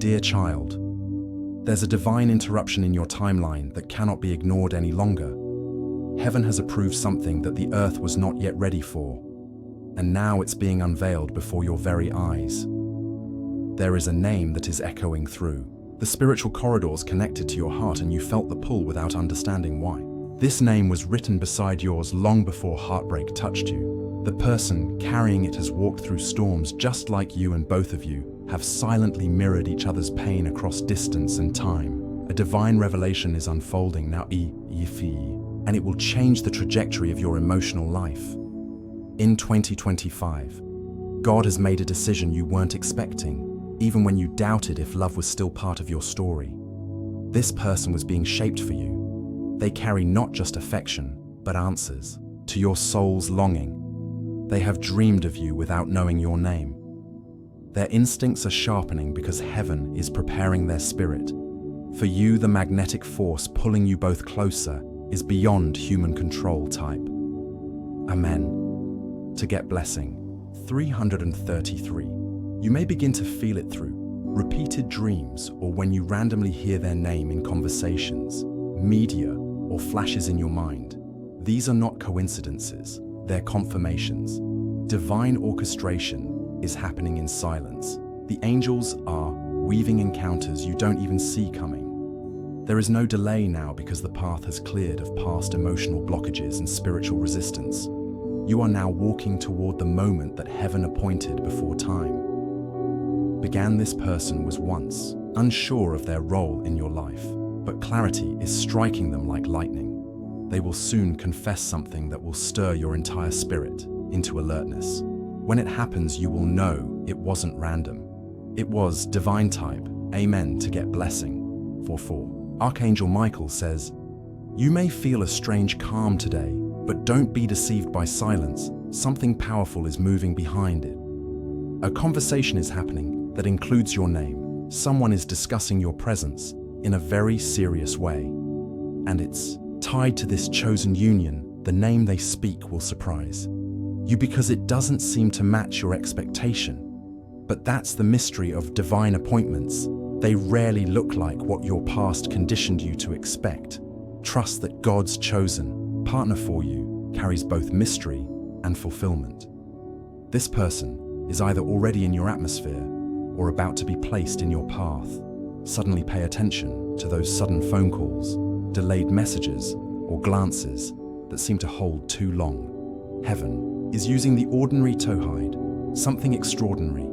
Dear child, there's a divine interruption in your timeline that cannot be ignored any longer. Heaven has approved something that the earth was not yet ready for, and now it's being unveiled before your very eyes. There is a name that is echoing through the spiritual corridors connected to your heart, and you felt the pull without understanding why. This name was written beside yours long before heartbreak touched you. The person carrying it has walked through storms just like you, and both of you have silently mirrored each other's pain across distance and time. A divine revelation is unfolding now, and it will change the trajectory of your emotional life. In 2025, God has made a decision you weren't expecting, even when you doubted if love was still part of your story. This person was being shaped for you. They carry not just affection, but answers to your soul's longing. They have dreamed of you without knowing your name. Their instincts are sharpening because heaven is preparing their spirit. For you, the magnetic force pulling you both closer is beyond human control type. Amen. To get blessing. 333. You may begin to feel it through repeated dreams, or when you randomly hear their name in conversations, media, or flashes in your mind. These are not coincidences, they're confirmations. Divine orchestration is happening in silence. The angels are weaving encounters you don't even see coming. There is no delay now because the path has cleared of past emotional blockages and spiritual resistance. You are now walking toward the moment that heaven appointed before time began. This person was once unsure of their role in your life, but clarity is striking them like lightning. They will soon confess something that will stir your entire spirit into alertness. When it happens, you will know it wasn't random. It was divine type. Amen. To get blessing. 4. Archangel Michael says, you may feel a strange calm today, but don't be deceived by silence. Something powerful is moving behind it. A conversation is happening that includes your name. Someone is discussing your presence in a very serious way, and it's tied to this chosen union. The name they speak will surprise you because it doesn't seem to match your expectation. But that's the mystery of divine appointments. They rarely look like what your past conditioned you to expect. Trust that God's chosen partner for you carries both mystery and fulfillment. This person is either already in your atmosphere or about to be placed in your path. Suddenly pay attention to those sudden phone calls, delayed messages, or glances that seem to hold too long. Heaven is using the ordinary to hide something extraordinary.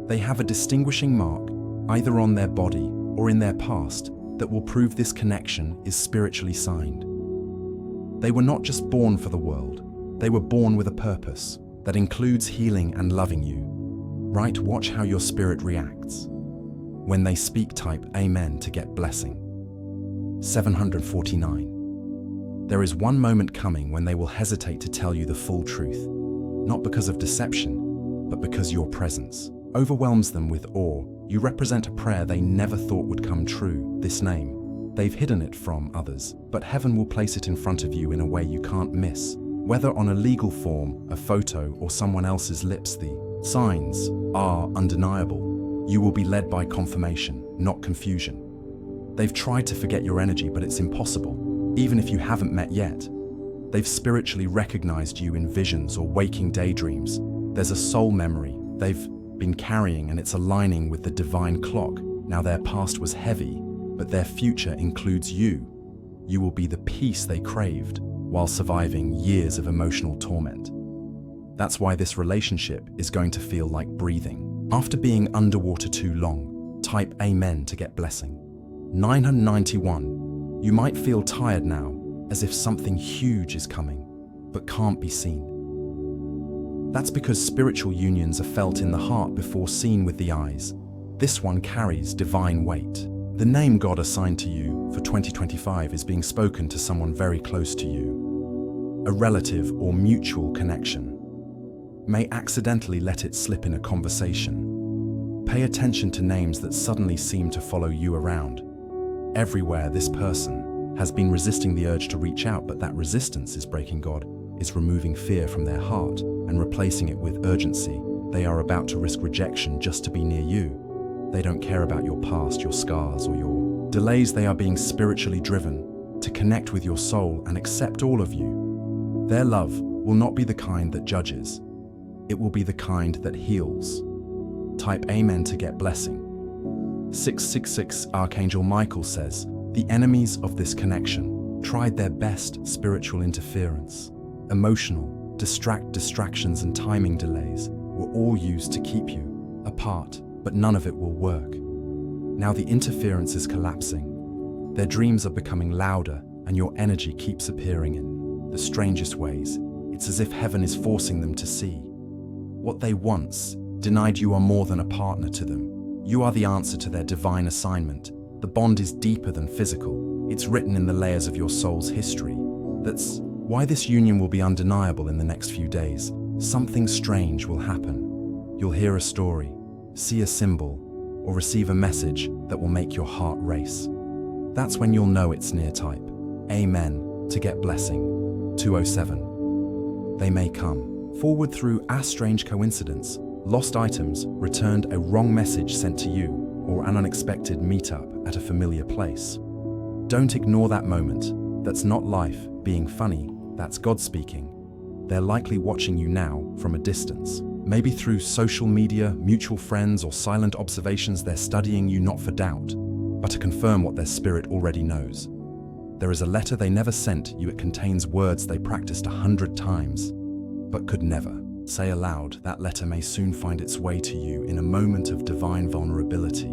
They have a distinguishing mark, either on their body or in their past, that will prove this connection is spiritually signed. They were not just born for the world, they were born with a purpose that includes healing and loving you. Right, watch how your spirit reacts. When they speak, type Amen to get blessing. 749. There is one moment coming when they will hesitate to tell you the full truth, not because of deception, but because your presence overwhelms them with awe. You represent a prayer they never thought would come true. This name, they've hidden it from others, but heaven will place it in front of you in a way you can't miss. Whether on a legal form, a photo, or someone else's lips, the signs are undeniable. You will be led by confirmation, not confusion. They've tried to forget your energy, but it's impossible, even if you haven't met yet. They've spiritually recognized you in visions or waking daydreams. There's a soul memory they've been carrying, and it's aligning with the divine clock. Now their past was heavy, but their future includes you. You will be the peace they craved while surviving years of emotional torment. That's why this relationship is going to feel like breathing. After being underwater too long, type Amen to get blessing. 991. You might feel tired now, as if something huge is coming, but can't be seen. That's because spiritual unions are felt in the heart before seen with the eyes. This one carries divine weight. The name God assigned to you for 2025 is being spoken to someone very close to you. A relative or mutual connection. May accidentally let it slip in a conversation. Pay attention to names that suddenly seem to follow you around. Everywhere, this person has been resisting the urge to reach out, but that resistance is breaking. God is removing fear from their heart and replacing it with urgency. They are about to risk rejection just to be near you. They don't care about your past, your scars, or your delays. They are being spiritually driven to connect with your soul and accept all of you. Their love will not be the kind that judges. It will be the kind that heals. Type Amen to get blessing. 666 Archangel Michael says, the enemies of this connection tried their best spiritual interference. Emotional, distractions and timing delays were all used to keep you apart, but none of it will work. Now the interference is collapsing. Their dreams are becoming louder and your energy keeps appearing in the strangest ways. It's as if heaven is forcing them to see. What they once denied, you are more than a partner to them. You are the answer to their divine assignment. The bond is deeper than physical. It's written in the layers of your soul's history. That's why this union will be undeniable in the next few days. Something strange will happen. You'll hear a story, see a symbol, or receive a message that will make your heart race. That's when you'll know it's near. Type Amen to get blessing. 207. They may come forward through a strange coincidence, lost items, returned, a wrong message sent to you, or an unexpected meetup at a familiar place. Don't ignore that moment. That's not life being funny, that's God speaking. They're likely watching you now from a distance. Maybe through social media, mutual friends, or silent observations. They're studying you not for doubt, but to confirm what their spirit already knows. There is a letter they never sent you. It contains words they practiced 100 times, but could never say aloud. That letter may soon find its way to you in a moment of divine vulnerability.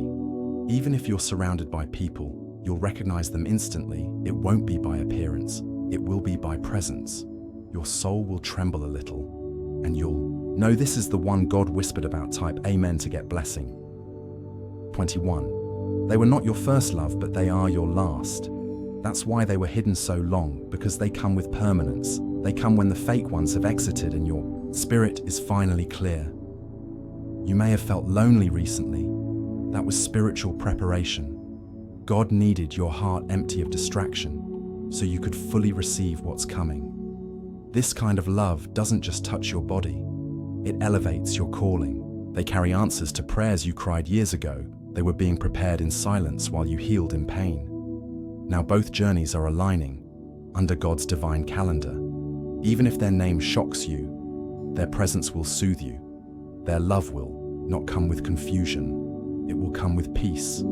Even if you're surrounded by people, you'll recognize them instantly. It won't be by appearance, it will be by presence. Your soul will tremble a little, and you'll know this is the one God whispered about. Type Amen to get blessing. 21. They were not your first love, but they are your last. That's why they were hidden so long, because they come with permanence. They come when the fake ones have exited and your spirit is finally clear. You may have felt lonely recently. That was spiritual preparation. God needed your heart empty of distraction so you could fully receive what's coming. This kind of love doesn't just touch your body. It elevates your calling. They carry answers to prayers you cried years ago. They were being prepared in silence while you healed in pain. Now both journeys are aligning under God's divine calendar. Even if their name shocks you, their presence will soothe you. Their love will not come with confusion. It will come with peace,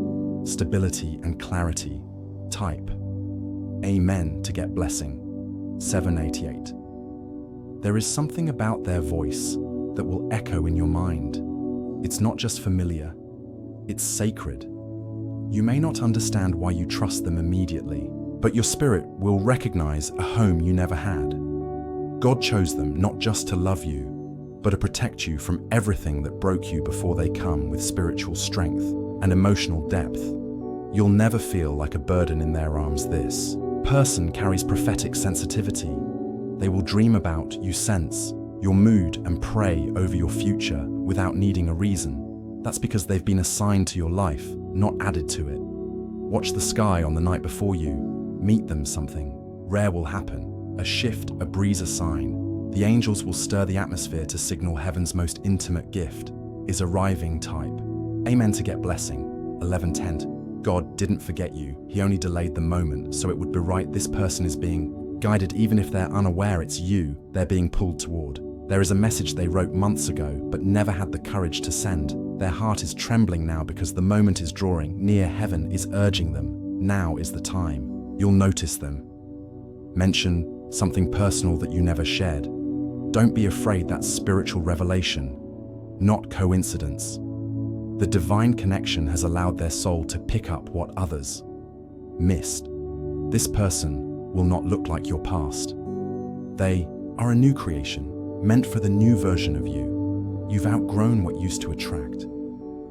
stability, and clarity. Type Amen to get blessing. 788. There is something about their voice that will echo in your mind. It's not just familiar, it's sacred. You may not understand why you trust them immediately, but your spirit will recognize a home you never had. God chose them not just to love you, but to protect you from everything that broke you before. They come with spiritual strength and emotional depth. You'll never feel like a burden in their arms. This person carries prophetic sensitivity. They will dream about you, sense your mood, and pray over your future without needing a reason. That's because they've been assigned to your life, not added to it. Watch the sky on the night before you meet them. Something rare will happen. A shift, a breeze, a sign. The angels will stir the atmosphere to signal heaven's most intimate gift is arriving. Type Amen to get blessing. 1110. God didn't forget you. He only delayed the moment so it would be right. This person is being guided. Even if they're unaware it's you they're being pulled toward. There is a message they wrote months ago but never had the courage to send. Their heart is trembling now because the moment is drawing near. Heaven is urging them. Now is the time. You'll notice them mention something personal that you never shared. Don't be afraid. That's spiritual revelation, not coincidence. The divine connection has allowed their soul to pick up what others missed. This person will not look like your past. They are a new creation, meant for the new version of you. You've outgrown what used to attract.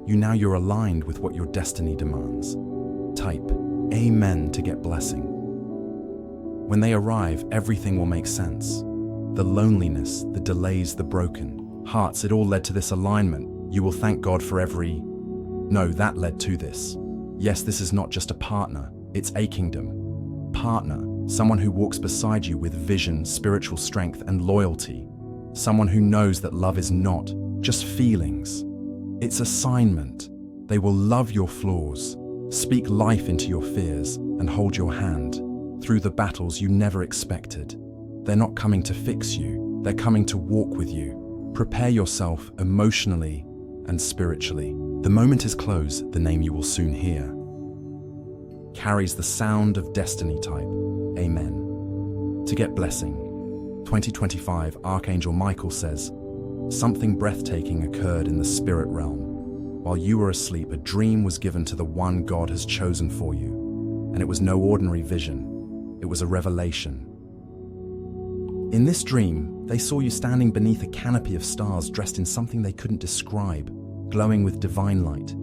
You're aligned with what your destiny demands. Type Amen to get blessing. When they arrive, everything will make sense. The loneliness, the delays, the broken hearts, it all led to this alignment. You will thank God for every no that led to this. Yes, this is not just a partner, it's a kingdom partner. Someone who walks beside you with vision, spiritual strength, and loyalty. Someone who knows that love is not just feelings, it's assignment. They will love your flaws, speak life into your fears, and hold your hand through the battles you never expected. They're not coming to fix you, they're coming to walk with you. Prepare yourself emotionally and spiritually. The moment is close, the name you will soon hear carries the sound of destiny type. Amen. To get blessing. 2025, Archangel Michael says, something breathtaking occurred in the spirit realm. While you were asleep, a dream was given to the one God has chosen for you. And it was no ordinary vision. It was a revelation. In this dream, they saw you standing beneath a canopy of stars dressed in something they couldn't describe, glowing with divine light.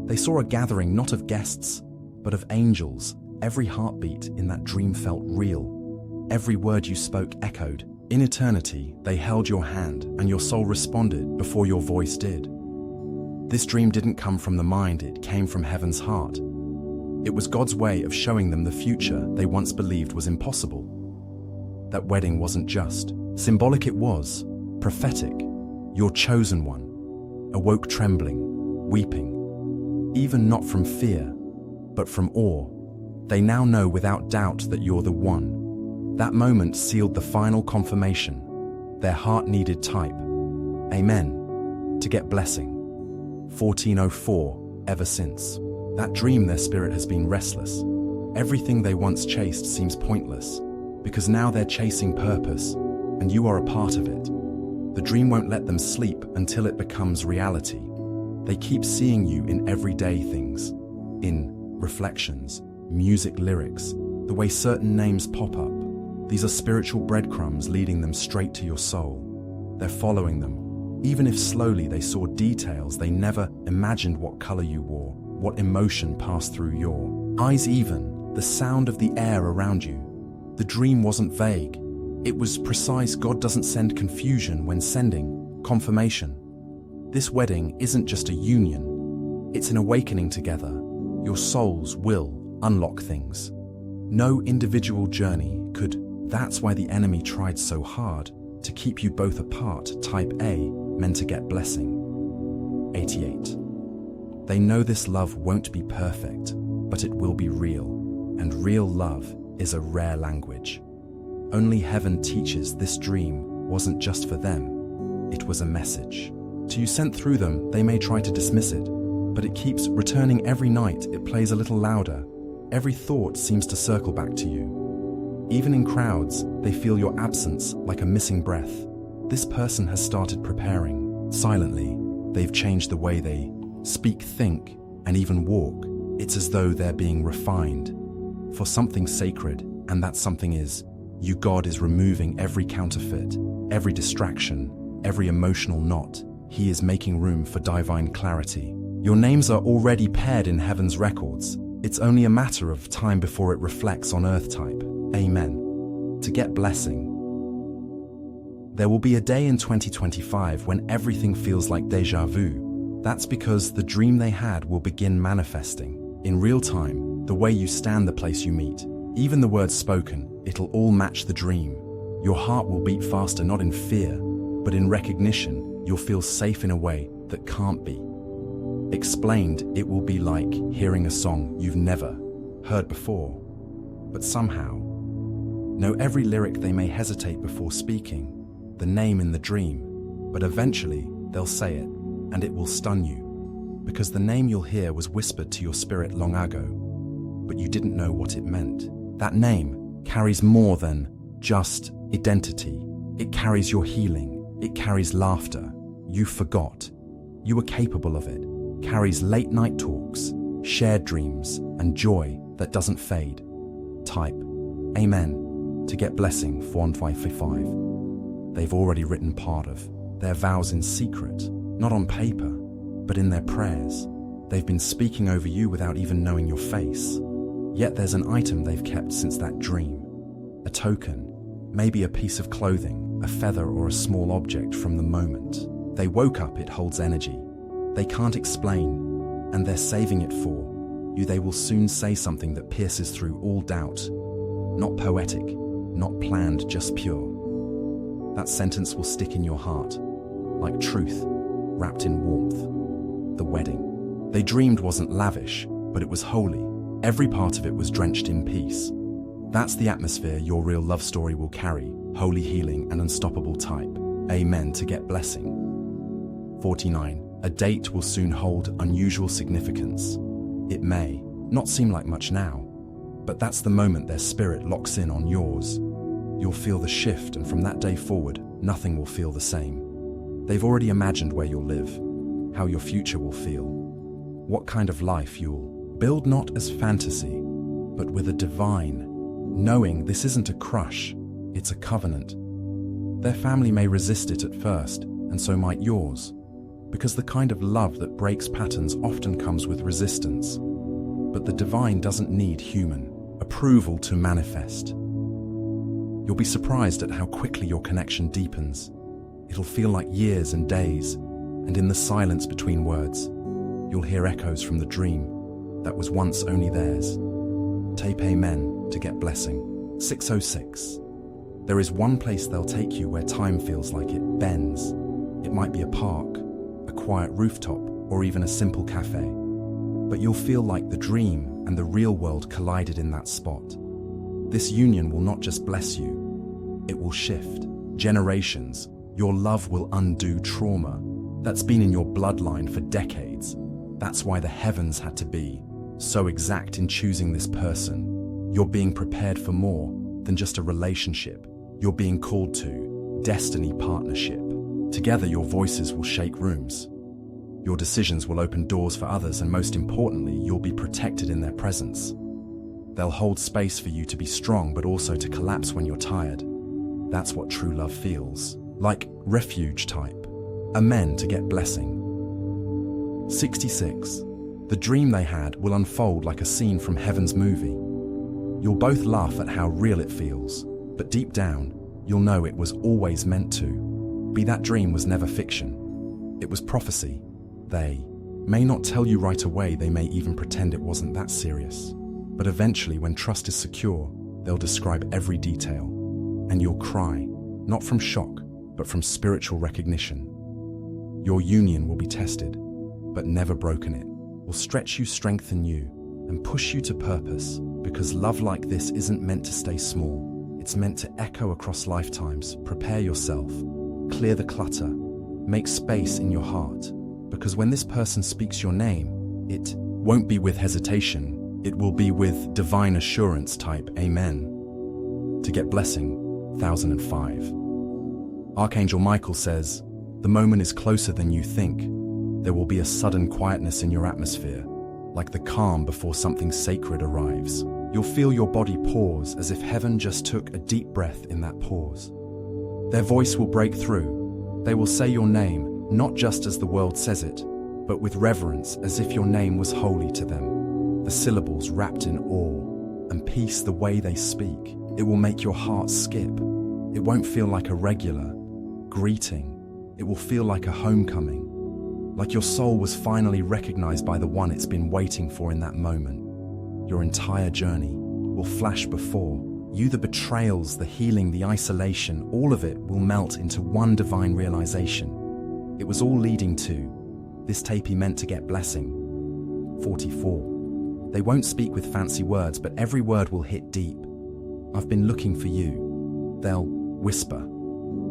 They saw a gathering not of guests, but of angels. Every heartbeat in that dream felt real. Every word you spoke echoed. In eternity, they held your hand, and your soul responded before your voice did. This dream didn't come from the mind, it came from heaven's heart. It was God's way of showing them the future they once believed was impossible. That wedding wasn't just symbolic, it was prophetic. Your chosen one awoke trembling, weeping, even not from fear, but from awe. They now know without doubt that you're the one. That moment sealed the final confirmation. Their heart needed type. Amen. To get blessing. 1404, ever since. That dream, their spirit has been restless. Everything they once chased seems pointless, because now they're chasing purpose, and you are a part of it. The dream won't let them sleep until it becomes reality. They keep seeing you in everyday things, in reflections, music lyrics, the way certain names pop up. These are spiritual breadcrumbs leading them straight to your soul. They're following them. Even if slowly, they saw details they never imagined: what color you wore, what emotion passed through your eyes, even the sound of the air around you. The dream wasn't vague. It was precise. God doesn't send confusion when sending confirmation. This wedding isn't just a union. It's an awakening together. Your souls will unlock things no individual journey could. That's why the enemy tried so hard to keep you both apart. Type A, meant to get blessing. 88. They know this love won't be perfect, but it will be real. And real love is a rare language. Only heaven teaches. This dream wasn't just for them. It was a message to you sent through them. They may try to dismiss it, but it keeps returning every night. It plays a little louder. Every thought seems to circle back to you. Even in crowds, they feel your absence like a missing breath. This person has started preparing. Silently, they've changed the way they speak, think, and even walk. It's as though they're being refined for something sacred, and that something is you. God is removing every counterfeit, every distraction, every emotional knot. He is making room for divine clarity. Your names are already paired in heaven's records. It's only a matter of time before it reflects on earth. Type Amen. To get blessing. There will be a day in 2025 when everything feels like deja vu. That's because the dream they had will begin manifesting in real time. The way you stand, the place you meet, even the words spoken, it'll all match the dream. Your heart will beat faster, not in fear, but in recognition. You'll feel safe in a way that can't be explained. It will be like hearing a song you've never heard before, but somehow know every lyric. They may hesitate before speaking the name in the dream, but eventually they'll say it, and it will stun you, because the name you'll hear was whispered to your spirit long ago, but you didn't know what it meant. That name carries more than just identity. It carries your healing. It carries laughter you forgot you were capable of. It carries late night talks, shared dreams, and joy that doesn't fade. Type Amen to get blessing. 1555. They've already written part of their vows in secret, not on paper, but in their prayers. They've been speaking over you without even knowing your face. Yet there's an item they've kept since that dream. A token, maybe a piece of clothing, a feather, or a small object from the moment they woke up. It holds energy they can't explain, and they're saving it for you. They will soon say something that pierces through all doubt. Not poetic, not planned, just pure. That sentence will stick in your heart like truth wrapped in warmth. The wedding. they dreamed wasn't lavish, but it was holy. Every part of it was drenched in peace. That's the atmosphere your real love story will carry, holy healing and unstoppable type. Amen to get blessing. 49. A date will soon hold unusual significance. It may not seem like much now, but that's the moment their spirit locks in on yours. You'll feel the shift, and from that day forward, nothing will feel the same. They've already imagined where you'll live, how your future will feel, what kind of life you'll build, not as fantasy, but with a divine, knowing this isn't a crush, it's a covenant. Their family may resist it at first, and so might yours, because the kind of love that breaks patterns often comes with resistance. But the divine doesn't need human approval to manifest. You'll be surprised at how quickly your connection deepens. It'll feel like years and days, and in the silence between words, you'll hear echoes from the dream that was once only theirs. Tape amen to get blessing. 606. There is one place they'll take you where time feels like it bends. It might be a park, a quiet rooftop, or even a simple cafe. But you'll feel like the dream and the real world collided in that spot. This union will not just bless you, it will shift generations. Your love will undo trauma that's been in your bloodline for decades. That's why the heavens had to be so exact in choosing this person. You're being prepared for more than just a relationship. You're being called to destiny partnership. Together, your voices will shake rooms. Your decisions will open doors for others, and most importantly, you'll be protected in their presence. They'll hold space for you to be strong, but also to collapse when you're tired. That's what true love feels like, refuge type. Amen to get blessing. 66. The dream they had will unfold like a scene from heaven's movie. You'll both laugh at how real it feels, but deep down, you'll know it was always meant to be. That dream was never fiction. It was prophecy. They may not tell you right away, they may even pretend it wasn't that serious. But eventually, when trust is secure, they'll describe every detail. And you'll cry, not from shock, but from spiritual recognition. Your union will be tested, but never broken. It will stretch you, strengthen you, and push you to purpose, because love like this isn't meant to stay small. It's meant to echo across lifetimes. Prepare yourself, clear the clutter, make space in your heart, because when this person speaks your name, it won't be with hesitation, it will be with divine assurance. Type amen to get blessing. 1005. Archangel Michael says, the moment is closer than you think. There will be a sudden quietness in your atmosphere, like the calm before something sacred arrives. You'll feel your body pause, as if heaven just took a deep breath in that pause. Their voice will break through. They will say your name, not just as the world says it, but with reverence, as if your name was holy to them. The syllables wrapped in awe and peace. The way they speak, it will make your heart skip. It won't feel like a regular greeting. It will feel like a homecoming, like your soul was finally recognized by the one it's been waiting for in that moment. Your entire journey will flash before you. The betrayals, the healing, the isolation, all of it will melt into one divine realization. It was all leading to this tape meant to get blessing. 44. They won't speak with fancy words, but every word will hit deep. I've been looking for you, they'll whisper.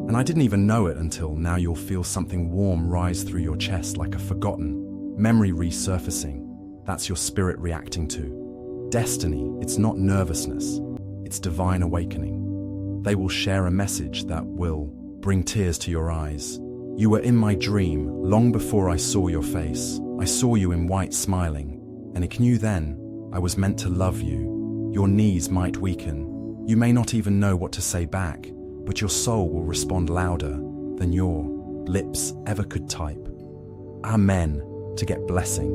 And I didn't even know it until now. You'll feel something warm rise through your chest, like a forgotten memory resurfacing. That's your spirit reacting to destiny. It's not nervousness, it's divine awakening. They will share a message that will bring tears to your eyes. You were in my dream long before I saw your face. I saw you in white smiling, and I knew then I was meant to love you. Your knees might weaken. You may not even know what to say back, but your soul will respond louder than your lips ever could type. Amen to get blessing.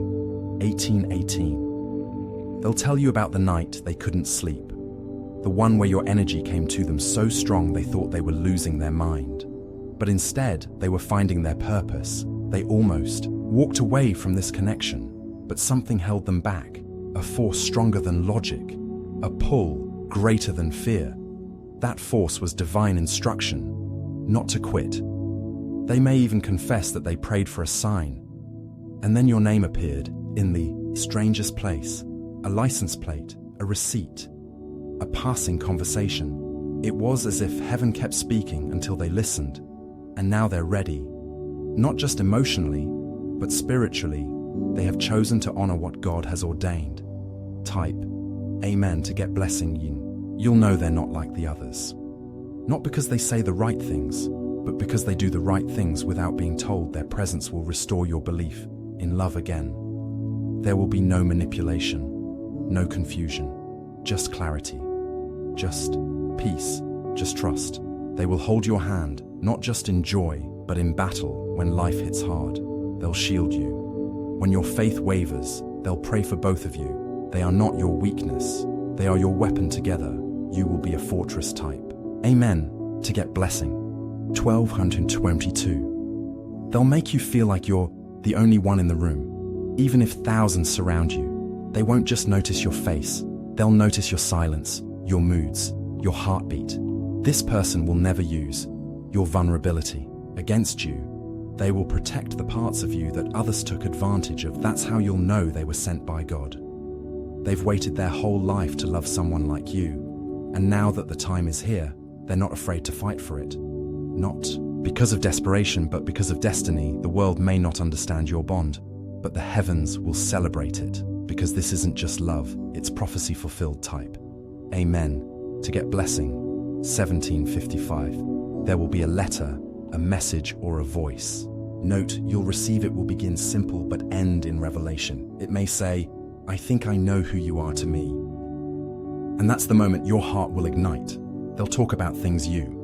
1818. They'll tell you about the night they couldn't sleep, the one where your energy came to them so strong they thought they were losing their mind. But instead, they were finding their purpose. They almost walked away from this connection, but something held them back, a force stronger than logic, a pull greater than fear. That force was divine instruction, not to quit. They may even confess that they prayed for a sign. And then your name appeared in the strangest place, a license plate, a receipt, a passing conversation. It was as if heaven kept speaking until they listened, and now they're ready. Not just emotionally, but spiritually, they have chosen to honor what God has ordained. Type Amen to get blessing yin. You'll know they're not like the others. Not because they say the right things, but because they do the right things without being told. Their presence will restore your belief in love again. There will be no manipulation, no confusion, just clarity, just peace, just trust. They will hold your hand, not just in joy, but in battle. When life hits hard, they'll shield you. When your faith wavers, they'll pray for both of you. They are not your weakness. They are your weapon together. You will be a fortress type. Amen to get blessing. 1222. They'll make you feel like you're the only one in the room. Even if thousands surround you, they won't just notice your face. They'll notice your silence, your moods, your heartbeat. This person will never use your vulnerability against you. They will protect the parts of you that others took advantage of. That's how you'll know they were sent by God. They've waited their whole life to love someone like you, and now that the time is here, they're not afraid to fight for it. Not because of desperation, but because of destiny. The world may not understand your bond, but the heavens will celebrate it, because this isn't just love, it's prophecy fulfilled type. Amen to get blessing. 1755. There will be a letter, a message, or a voice. Note, you'll receive it will begin simple but end in revelation. It may say, I think I know who you are to me. And that's the moment your heart will ignite. They'll talk about things you